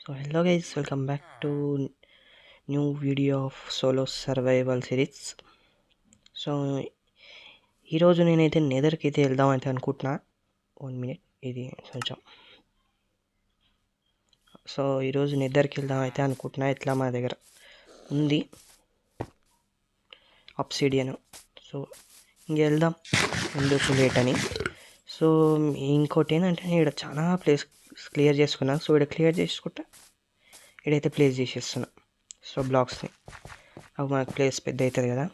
So hello guys, welcome back to new video of solo survival series. So ఈరోజు నేనైతే నెదర్కి అయితే వెళ్దాం అయితే అనుకుంటున్నా. 1 minute ఇది కొంచెం. సో ఈరోజు నెదర్కి వెళ్దాం అయితే అనుకుంటున్నా. ఇట్లా మా దగ్గర ఉంది అబ్సిడియన్. సో ఇంక వెళ్దాం ఎందుకు లేట్ అని. సో ఇంకోటి ఏంటంటే నేను ఇక్కడ చాలా ప్లేస్ క్లియర్ చేసుకున్నాను. సో ఇక్కడ క్లియర్ చేసుకుంటా ఇక్కడైతే ప్లేస్ చేసేస్తున్నా. సో బ్లాక్స్ని అవి మనకు ప్లేస్ పెద్ద అవుతుంది కదా.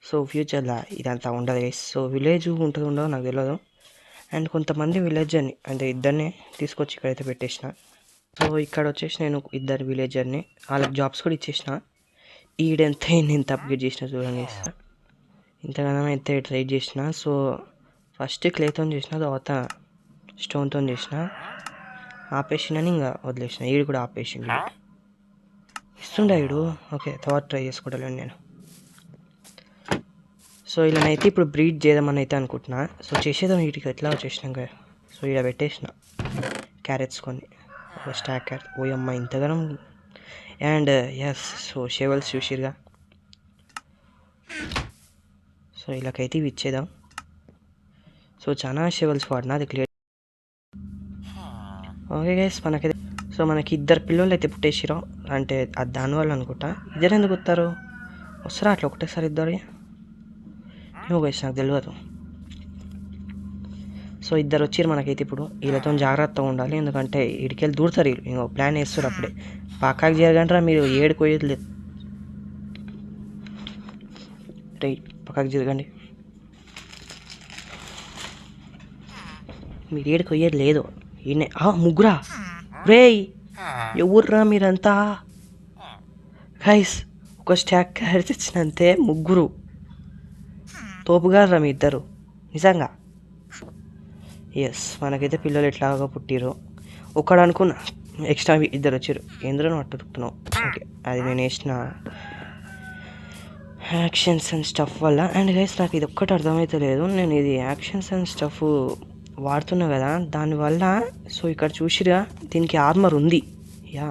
సో ఫ్యూచర్లో ఇదంతా ఉండదు గైస్. సో విలేజ్ ఉంటుంది ఉండదు నాకు తెలియదు. అండ్ కొంతమంది విలేజర్ని అంటే ఇద్దరిని తీసుకొచ్చి ఇక్కడైతే పెట్టేసిన. సో ఇక్కడ వచ్చేసి నేను ఇద్దరు విలేజర్ని వాళ్ళకి జాబ్స్ కూడా ఇచ్చేసిన. ఈడెంత నేను అప్గ్రేడ్ చేసిన చూడండి. ఇంతగానో అయితే ట్రై చేసిన. సో ఫస్ట్ క్లేతో చేసిన, తర్వాత స్టోన్తో చేసిన. ఆపేసినని ఇంకా వదిలేసిన. ఈడు కూడా ఆపేసిండు. ఇస్తుండే ఈడు. ఓకే తర్వాత ట్రై చేసుకోవట్లేను నేను. సో ఇలానైతే ఇప్పుడు బ్రీడ్ చేద్దామని అయితే అనుకుంటున్నా. సో చేసేద్దాం వీటికి ఎట్లా వచ్చేసినాక. సో ఇక్కడ పెట్టేసిన క్యారెట్స్ కొన్ని, ఒక స్టాక్ క్యారెట్. ఓయమ్మ ఇంతగానం. అండ్ ఎస్ సో షెవెల్స్ చూసిరుగా. సో ఇలాకైతే ఇవి ఇచ్చేద్దాం. సో చాలా షెవెల్స్ వాడినా అది క్లియర్. ఓకే గైస్ మనకైతే సో మనకి ఇద్దరు పిల్లలు అయితే పుట్టేసిరో అంటే అది దానివల్ల అనుకుంటా. ఇద్దరు ఎందుకు వస్తారు వస్తారా అట్లా ఒకటేసారి ఇద్దరు ఏమో గైస్ నాకు తెలియదు. సో ఇద్దరు వచ్చిర్రు మనకైతే. ఇప్పుడు వీళ్ళతో జాగ్రత్తగా ఉండాలి, ఎందుకంటే ఇడికెళ్ళి దూరుతారు వీళ్ళు. ఇంకో ప్లాన్ వేస్తారు అప్పుడే. పక్కకి జరగంటారా మీరు, ఏడుకోయేది లేదు. రైట్ పక్కకి జరగండి, మీరు ఏడుకోయేది లేదు. ఈయనే ముగ్గురా రేయ్ ఎవర్రా మీరంతా గైస్. ఒక స్టాక్ క్యారెట్స్ ఇచ్చినంతే ముగ్గురు తోపుగారా మీ ఇద్దరు నిజంగా. ఎస్ మనకైతే పిల్లలు ఎట్లాగా పుట్టిరు. ఒకడు అనుకున్నా ఎక్స్ట్రా ఇద్దరు వచ్చారు. ఎందులో అట్టుకున్నావు. ఓకే అది నేను వేసిన యాక్షన్స్ అండ్ స్టఫ్ వల్ల. అండ్ గైస్ నాకు ఇది ఒక్కటి అర్థమైతే లేదు. నేను ఇది యాక్షన్స్ అండ్ స్టఫ్ వాడుతున్నా కదా దానివల్ల. సో ఇక్కడ చూసిరా దీనికి ఆర్మర్ ఉంది యా,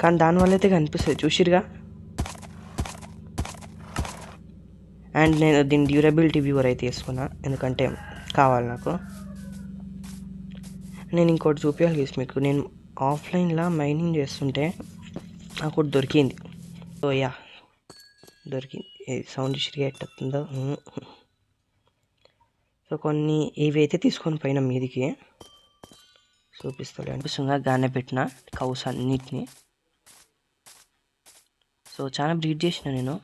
కానీ దానివల్ల అయితే కనిపిస్తుంది చూసిరుగా. అండ్ నేను దీని డ్యూరబిలిటీ వ్యూవర్ అయితే వేసుకున్నా, ఎందుకంటే కావాలి నాకు. నేను ఇంకోటి చూపించాలి మీకు. నేను ఆఫ్లైన్లో మైనింగ్ చేస్తుంటే నాకు ఒకటి దొరికింది. సో యా దొరికింది. సౌండ్ ఇష్గా ఎట్టుందో. సో కొన్ని ఇవైతే తీసుకొని పోయినా మీదికి చూపిస్తాను అనిపిస్తుందిగా. గానే పెట్టిన కౌస్ అన్నిటిని. సో చాలా బ్రీడ్ చేసిన నేను,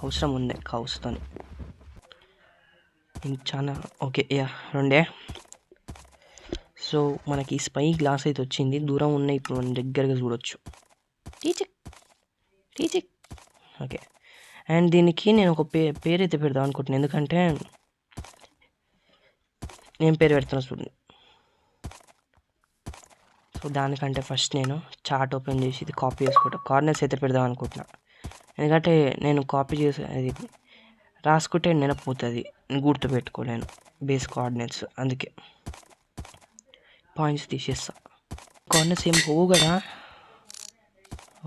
అవసరం ఉంది కౌస్తో చాలా. ఓకే యా రెండే. సో మనకి స్పై గ్లాస్ అయితే వచ్చింది. దూరం ఉన్నాయి ఇప్పుడు మనం దగ్గరగా చూడొచ్చు. టీచిక్ ఓకే. అండ్ దీనికి నేను ఒక పేరు అయితే పెడదాం అనుకుంటున్నాను, ఎందుకంటే నేను పేరు పెడుతున్నా చూడండి. సో దానికంటే ఫస్ట్ నేను చార్ట్ ఓపెన్ చేసి ఇది కాపీ చేసుకుంటా. కార్నర్స్ అయితే పెడదాం అనుకుంటున్నా, ఎందుకంటే నేను కాపీ చేసి అది రాసుకుంటే నెనపోతుంది, గుర్తుపెట్టుకోలేను బేస్ కోఆర్డినేట్స్. అందుకే పాయింట్స్ తీసేస్తా. కోఆర్డినేట్స్ ఏం పోవు కదా.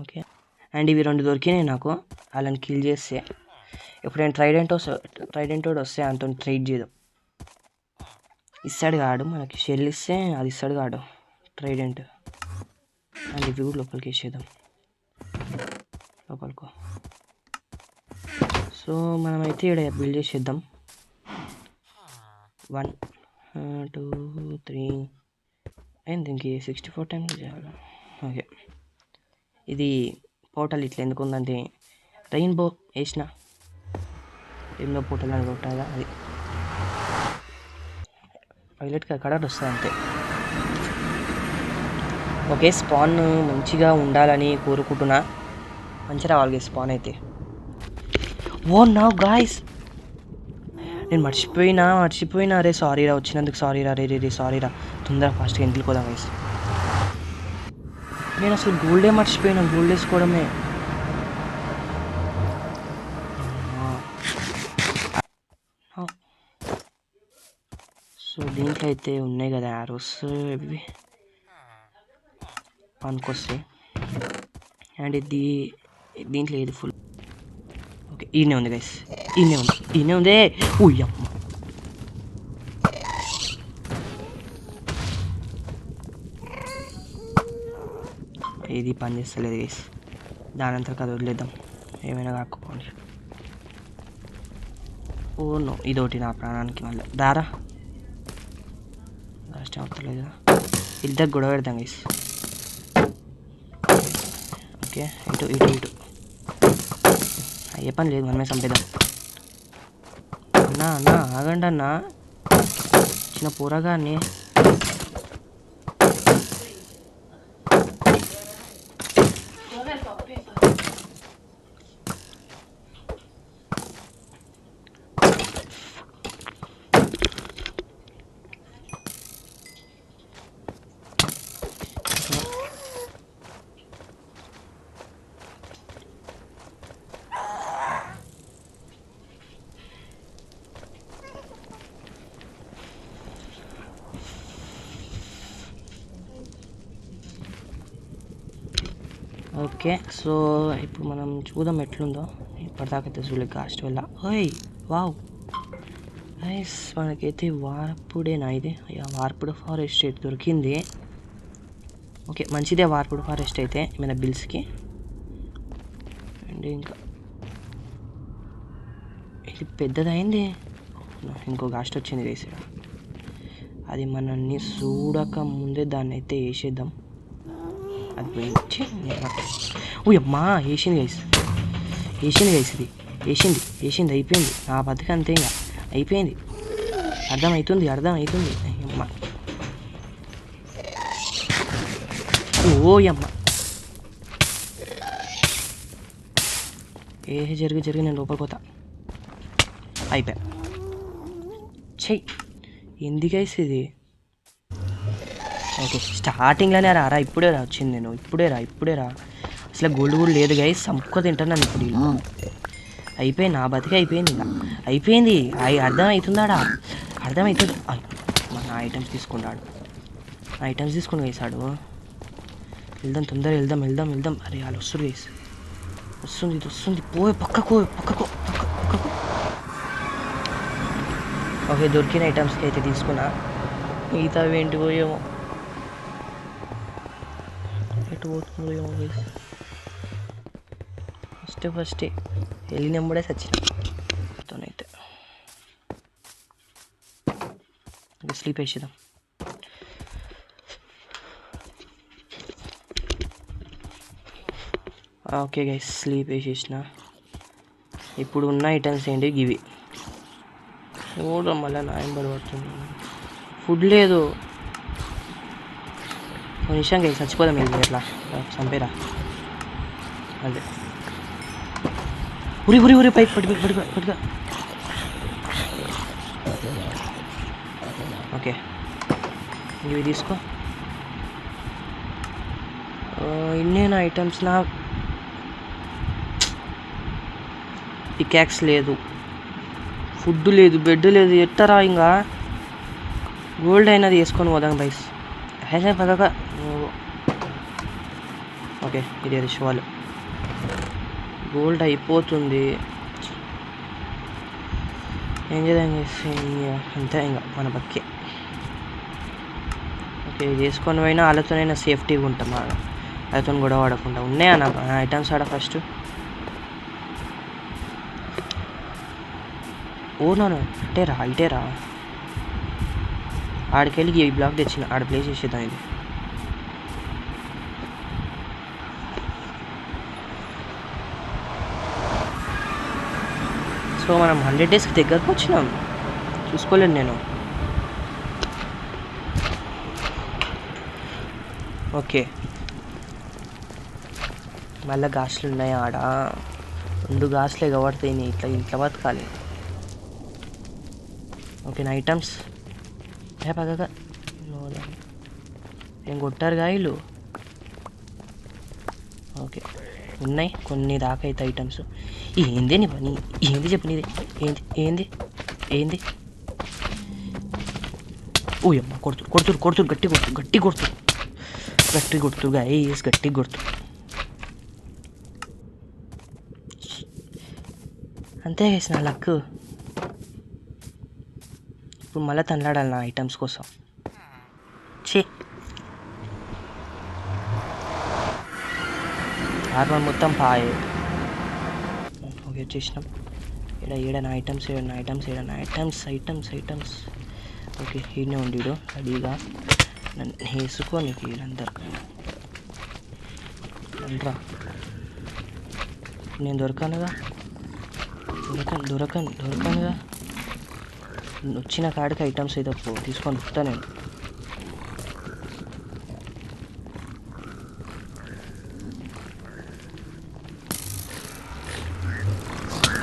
ఓకే అండ్ ఇవి రెండు దొరికినాయి నాకు. వాళ్ళని కిల్ చేస్తే ఇప్పుడు నేను ట్రైడెంట్ వస్తే అంత ట్రైడ్ చేద్దాం. ఇస్తాడు కాడు మనకి షెల్ ఇస్తే అది ఇస్తాడు కాడు ట్రైడెంట్. అండ్ ఇవి కూడా లోపలికి వేసేద్దాం లోపలికో. సో మనమైతే ఇక్కడ బిల్డ్ చేసేద్దాం. 1 2 3 అండ్ దీనికి 64 టైమ్స్ చేయాలి. ఓకే ఇది పోర్టల్ ఇట్లా ఎందుకు ఉందంటే రెయిన్బో వేసిన రెయిన్బో పోర్టల్ అని కొట్టాలా. అది పైలట్గా కలర్ వస్తుంది అంతే. ఓకే స్పాన్ మంచిగా ఉండాలని కోరుకుంటున్నా. మంచిగా రావాలి స్పాన్ అయితే. ఓ నా గాయ్స్ నేను మర్చిపోయినా రే. సారీరా వచ్చినందుకు సారీరా. రే సారీరా. తొందరగా ఫాస్ట్గా ఇంటికి పోదాం గైస్. నేను అసలు గోల్డే మర్చిపోయినా, గోల్డ్ వేసుకోవడమే. సో దీంట్లో అయితే ఉన్నాయి కదా యారోస్. ఇవి పనికొస్తాయి. అండ్ దీంట్లో ఏది ఫుల్ ఓకే ఈయనే ఉంది గైస్, ఈయనే ఉంది. అమ్మ ఇది పని చేస్తలేదు గైస్, దానంతా కదా వదిలేద్దాం, ఏమైనా కాకపోండి. ఓ నో, ఇదొకటి నా ప్రాణానికి మళ్ళీ దారా లాస్ట్ అవుతలేదు. ఇద్దరు గొడవ పెడతాం గైస్. ఓకే ఇటు అయ్యే పని లేదు, మనమే చంపేద్దాం. అన్నా ఆగండి అన్నా, చిన్న పూరగాన్ని. ఓకే సో ఇప్పుడు మనం చూద్దాం ఎట్లుందో. ఇప్పటిదాకైతే చూడలే కాస్ట్ వల్ల. ఓయ్ వావ్ నైస్, మనకైతే వార్పుడేనా ఇది? వార్పుడు ఫారెస్ట్ దొరికింది. ఓకే మంచిదే వార్పుడు ఫారెస్ట్ అయితే ఏమైనా బిల్స్కి. అండ్ ఇంకా ఇది పెద్దదైంది, ఇంకో కాస్ట్ వచ్చింది వేసి. అది మనల్ని చూడక ముందే దాన్ని అయితే వేసేద్దాం. అది పోయింది. అమ్మా వేసింది గైస్ ఇది వేసింది అయిపోయింది. నా బతుకు అంతే, ఇంకా అయిపోయింది. అర్థమవుతుంది అమ్మ. అమ్మ జరిగి నేను లోపలికి పోతా. అయిపోయా. చెయ్యి ఎందుకు గైస్ ఇది? ఓకే స్టార్టింగ్లోనే రా ఇప్పుడే వచ్చింది నేను, ఇప్పుడే రా. అసలు గోల్డ్ కూడా లేదు గైస్, సంపుక తింటాను ఇప్పుడు. అయిపోయింది, నా బతికి అయిపోయింది, ఇంకా అయిపోయింది. అర్థమవుతుందాడా? అర్థమవుతుంది. మన ఐటమ్స్ తీసుకుని వేసాడు. వెళ్దాం తొందరగా, వెళ్దాం. అరే వాళ్ళు వస్తుంది గైస్, వస్తుంది. పోయి పక్కకు. ఓకే దొరికిన ఐటమ్స్కి అయితే తీసుకున్నా. మిగతా ఏంటి పోయేమో, ఎటు పోతుందో ఏమో గైస్. ఫస్ట్ వెళ్ళినప్పుడే సచ్చినైతే స్లీప్ వేసేద్దాం. ఓకే గైస్ స్లీప్ వేసేసిన. ఇప్పుడు ఉన్న ఐటమ్స్ ఏంటి ఇవి చూడడం మళ్ళీ నా ఎంబడి పడుతుంది. ఫుడ్ లేదు, నిమిషం గైస్ చచ్చిపోదాం. ఇది ఎట్లా చంపేరా అదే. ఉరి పైకి పట్టుగా. ఓకే ఇవి తీసుకో. ఇన్నేనా ఐటమ్స్? నా పికాక్స్ లేదు, ఫుడ్ లేదు, బెడ్ లేదు, ఎట్టరా? ఇంకా గోల్డ్ అయినది వేసుకొని పోదాం బైస్. పదక ఓకే ఇది షోలు. గోల్డ్ అయిపోతుంది, ఏం చేద్దాం అంతే ఇంకా మన బక్కే. ఓకే ఇది వేసుకొని పోయినా వాళ్ళతోనైనా సేఫ్టీగా ఉంటాం, వాళ్ళతో గొడవ పడకుండా. ఉన్నాయా నా ఐటమ్స్ ఆడ? ఫస్ట్ ఇటేరా ఆడికెళ్ళి ఈ బ్లాక్ తెచ్చిన ఆడ ప్లేస్ చేసేద్దాం. ఇది సో మనం 100 డేస్కి దగ్గరకు వచ్చినాం, చూసుకోలేను నేను. ఓకే మళ్ళీ గాస్లు ఉన్నాయి ఆడ, 2 గాస్లే కబడతాయి. ఇట్లా బతకాలి. ఓకే నా ఐటమ్స్ పగగా ఏం కొట్టారు గాయలు. ఓకే ఉన్నాయి కొన్ని దాకా అయితే ఐటమ్స్. ఏంది నీ పని? ఏంది చెప్పు నీది? ఏంది? అమ్మ కొడుతురు గట్టి కొడుతురు. గట్టి గుర్తు గైస్, గట్టి గుర్తు. అంతే గైస్ నా లక్. ఇప్పుడు మళ్ళీ తనలాడాలి నా ఐటమ్స్ కోసం. ఛీ, ఆర్మర్ మొత్తం పాయే. ఓకే చేసినాం. ఏడా ఐటమ్స్ ఓకే ఈయనే ఉండిడు రెడీగా నన్ను వేసుకోనికి. వీళ్ళందరూ రండ్రా, నేను దొరకనుగా. వచ్చిన కాడికి ఐటమ్స్ అయితే తీసుకొని వస్తా నేను.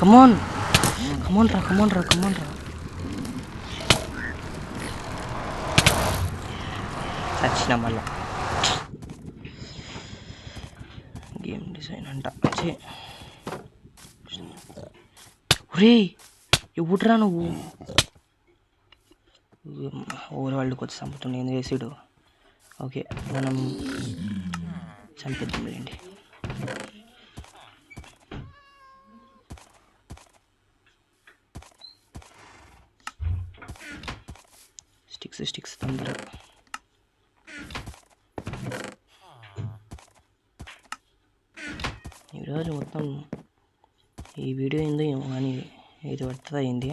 కమోన్ రా. చచ్చిన మళ్ళా. గేమ్ డిజైన్ అంట. ఒరే ఎవడురా నువ్వు? ఓవర్ వరల్డ్కి వచ్చి చంపుతుండే ఏం చేసాడు. ఓకే మనం చంపిద్దాం లేండి. స్టిక్స్ తొందర. ఈరోజు మొత్తం ఈ వీడియో ఏందో ఏమో కానీ ఇది పడుతుందా ఏంది?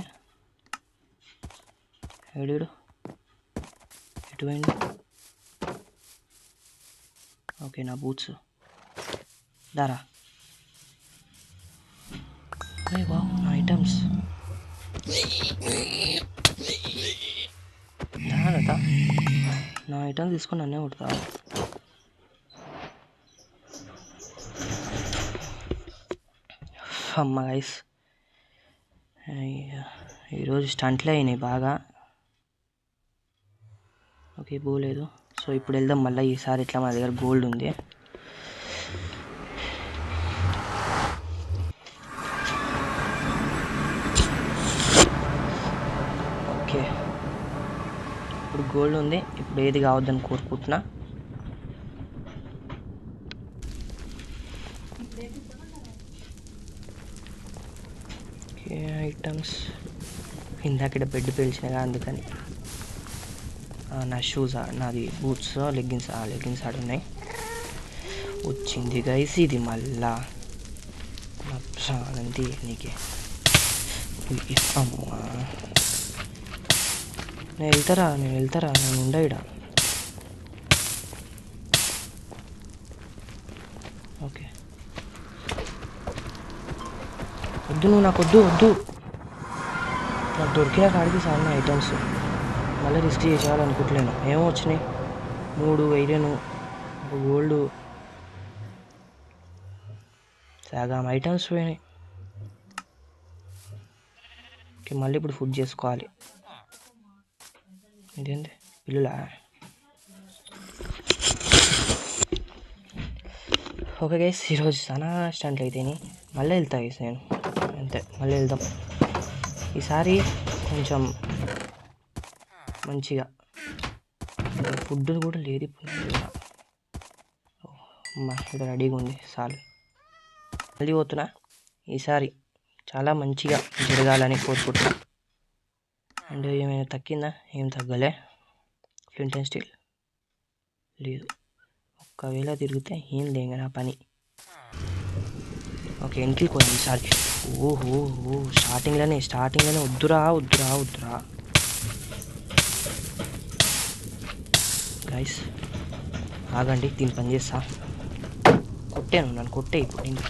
ఏడు ఎటువైంది? ఓకే నా బూట్స్ దారా. బాబు నా ఐటమ్స్ దాదా, నా ఐటమ్స్ తీసుకొని నన్నే కొడతా. అమ్మ గైస్ ఈరోజు స్టంట్లే అయినాయి బాగా. ఓకే పోలేదు. సో ఇప్పుడు వెళ్దాం మళ్ళీ. ఈసారి ఇట్లా మా దగ్గర గోల్డ్ ఉంది. ఓకే ఇప్పుడు గోల్డ్ ఉంది. ఇప్పుడు ఏది కావద్దని కోరుకుంటున్నా. ఓకే ఐటమ్స్ ఇందాక బెడ్ పేల్చినగా అందుకని. నా షూస్, నాది బూట్స్, లెగ్గిన్స్ ఆడున్నాయి. వచ్చింది గైస్ ఇది మళ్ళా ప్రాణంది నీకే. అమ్మా నేను వెళ్తారా నేను ఉండయిడా. ఓకే వద్దు, నువ్వు నాకు వద్దు. నాకు దొరికిన కాడికి సార్ ఐటమ్స్ మళ్ళీ రిస్క్ చేసేయాలనుకుంటలేను. ఏమో వచ్చినాయి 3 ఐరన్, ఒక గోల్డ్, సగం ఐటమ్స్ పోయినాయి. ఓకే మళ్ళీ ఇప్పుడు ఫుడ్ చేసుకోవాలి. ఇదేంటి పిల్లులా? ఓకే గైస్ ఈరోజు చాలా స్టంట్లు అయితేని మళ్ళీ వెళ్తా గైస్ నేను. అంతే మళ్ళీ వెళ్దాం. ఈసారి కొంచెం మంచిగా. ఫుడ్ కూడా లేదు ఇప్పుడు. అమ్మా ఇక్కడ రెడీగా ఉంది చాలు. మళ్ళీ పోతున్నా. ఈసారి చాలా మంచిగా జరగాలని కోరుకుంటున్నా. అండ్ ఏమైనా తగ్గిందా? ఏం తగ్గలే. ఫ్లింట్ అండ్ స్టీల్ లేదు. ఒక్కవేళ తిరిగితే ఏం లేదు నా పని. ఓకే వెనక్కి పోయాం ఈసారి. ఓహో స్టార్టింగ్లోనే వద్దురా. గైస్ ఆగండి, దీని పని చేస్తా. కొట్టాను నన్ను, కొట్టే ఇప్పుడు నేను.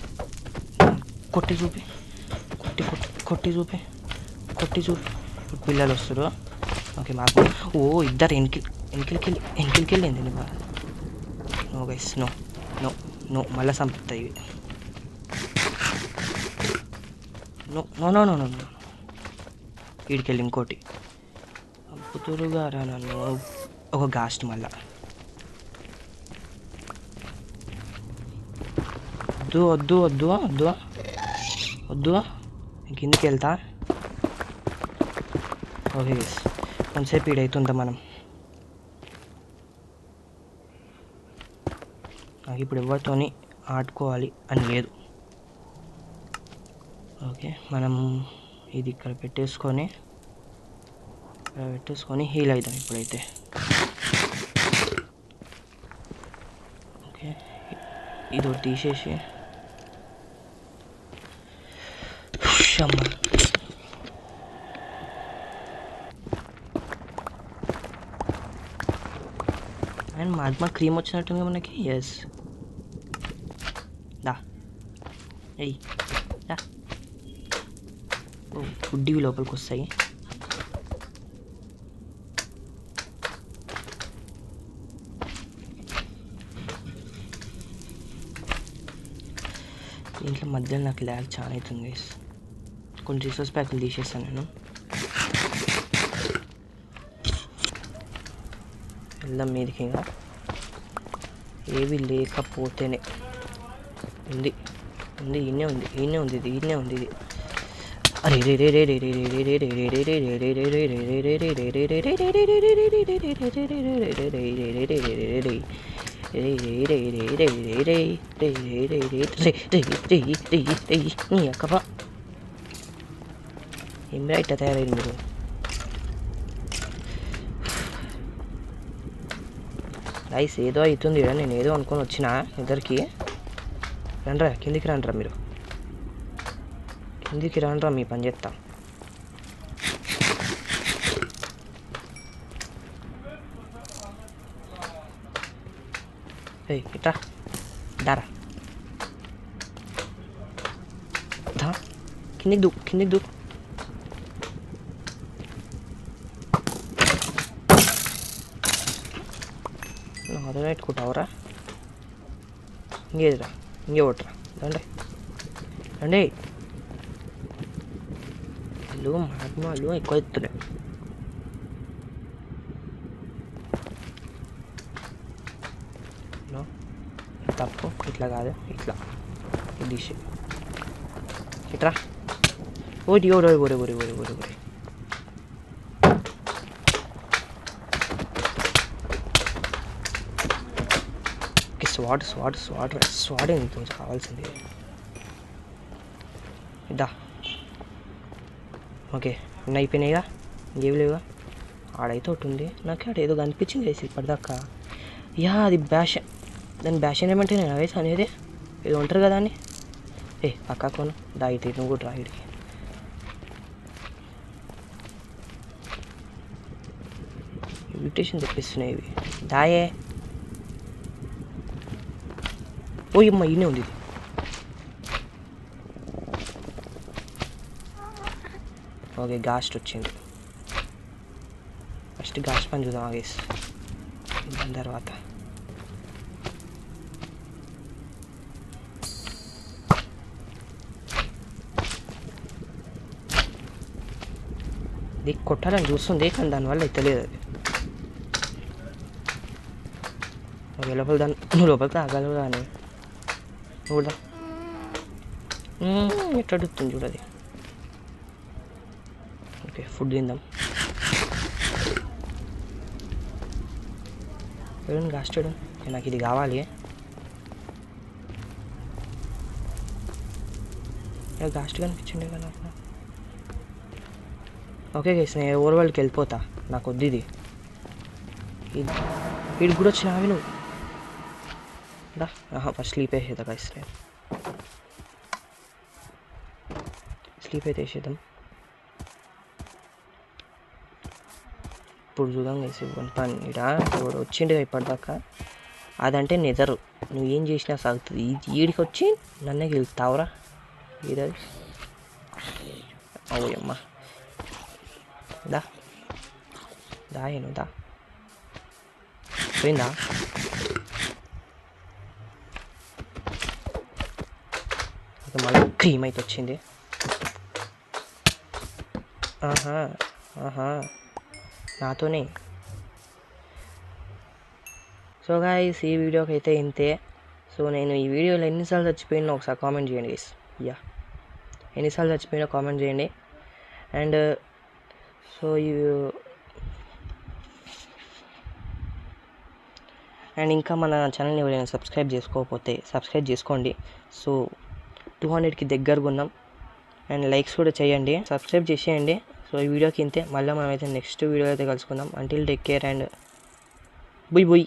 కొట్టి చూపి. ఇప్పుడు పిల్లలు వస్తారు. ఓకే మాకు ఇద్దరు వెనక్కి వెళ్ళింది బాగా. నో గైస్ నో మళ్ళీ చంపుతాయి ఇవి. నో వీడికెళ్ళి ఇంకోటి చంపుతురుగా రా నన్ను. ఒక గాస్ట్ మళ్ళా. వద్దు కిందికి వెళ్తా. ఓకే కొంతసేపు ఈడవుతుందా మనం. నాకు ఇప్పుడు ఎవరితోని ఆడుకోవాలి అని లేదు. ఓకే, మనం ఇది ఇక్కడ పెట్టేసుకొని హీల్ అవుతాం ఇప్పుడైతే. ఓకే, ఇది ఒకటి తీసేసి అమ్మ అండ్ మాగ్మా క్రీమ్ వచ్చినట్టుంది మనకి. ఎస్, దా ఎయ్ దా. గుడ్డివి లోపలికి వస్తాయి. దీంట్లో మధ్యలో నాకు ల్యాగ్ చాలా అవుతుంది. కొన్ని రిసోర్స్ ప్యాకులు తీసేస్తాను నేను. వెళ్దాం మీదికి. ఇంకా ఏవి లేకపోతేనే ఉంది ఈయనే ఉంది ఇది. అరే రే రే రే రే రే రే రే రే రే రే రే రే రే రే రే నీ అక్కపా ఏం రైట్ తయారైంది మీరు. రైస్ ఏదో అవుతుంది. నేను ఏదో అనుకొని వచ్చిన ఇద్దరికి. రండ్రా కిందికి రండ్రా, మీరు కిందికి రండ్రా, మీ పని చేస్తా. ఇట్రా దారా, దా కిందికి దూ. అదే పెట్టుకుంటావురా. ఇంకేదిరా, ఇంకే కొట్టరా. రండి వాళ్ళు మాగ్మాలు ఎక్కువ ఎత్తున్నాయి. తప్పు, ఇట్లా కాదు, ఇట్లా ఇది ఇట్రా. ఓరి ఓరి ఓరి ఓరి ఓరి ఓరి ఓరి స్వాడ్ ఏంటి కొంచెం కావాల్సింది. ఇద్దా. ఓకే, అన్నీ అయిపోయినాయిగా, ఇంకేం లేవుగా. ఆడైతే ఒకటి ఉంది, నాకు ఆడ ఏదో కనిపించింది వేసి ఇప్పటిదాకా. యా, అది దాన్ని బ్యాషన్ ఏమంటే నేను వేసి అనేది ఏదో ఉంటారు కదా అని. పక్కా కొను దా, ఇటు నువ్వు కూడా రా. ఇడికి ఇన్విటేషన్ తెప్పిస్తున్నాయి ఇవి. దాయే ఓయమ్మ, ఈయనే ఉంది ఇది. ఓకే, గాస్ట్ వచ్చింది. ఫస్ట్ గాస్ట్ పని చూద్దాం ఆగేసి, దాని తర్వాత ఇది కొట్టాలని చూస్తుంది, కానీ దానివల్ల ఎత్తలేదు అది. ఓకే, నువ్వు లోపలికి తాగలవు కానీ చూడదా ఎట్లా అడుగుతుంది చూడది. ఓకే, ఫుడ్ తిందాం. చూడండి గాస్ట్ చూడండి, నాకు ఇది కావాలి. గాస్ట్ కనిపించండి కదా. ఓకే గైస్, నేను ఓవర్ వరల్డ్కి వెళ్ళిపోతా, నాకు వద్దు ఇది. వీడికి కూడా వచ్చిన అవి నువ్వు ఫస్ట్ స్లీప్ వేసేద్దాం గైస్. స్లీప్ అయితే వేసేద్దాం. ఇప్పుడు చూద్దాం గైస్, పని ఇక్కడ వచ్చిండే ఇప్పటిదాకా. అదంటే నెదరు, నువ్వు ఏం చేసినా సాగుతుంది. ఈడికి వచ్చి నన్నే గెలుస్తావురా. ఈడది అమ్మా, దాయను దా. పోయిందా? మళ్ళీ క్రీమ్ అయితే వచ్చింది. నాతోనే. సో గాయ్స్, ఈ వీడియోకి అయితే ఇంతే. సో నేను ఈ వీడియోలో ఎన్నిసార్లు చచ్చిపోయినా ఒకసారి కామెంట్ చేయండి గైస్. ఎన్నిసార్లు చచ్చిపోయినా కామెంట్ చేయండి. అండ్ సో అండ్ ఇంకా మన ఛానల్ని ఎవరైనా సబ్స్క్రైబ్ చేసుకోకపోతే సబ్స్క్రైబ్ చేసుకోండి. సో 200కి దగ్గరగా ఉన్నాం. అండ్ లైక్స్ కూడా చేయండి, సబ్స్క్రైబ్ చేసేయండి. సో ఈ వీడియోకి ఇంతే. మళ్ళీ మనమైతే నెక్స్ట్ వీడియో అయితే కలుసుకుందాం. Until take care and bye బుయ్.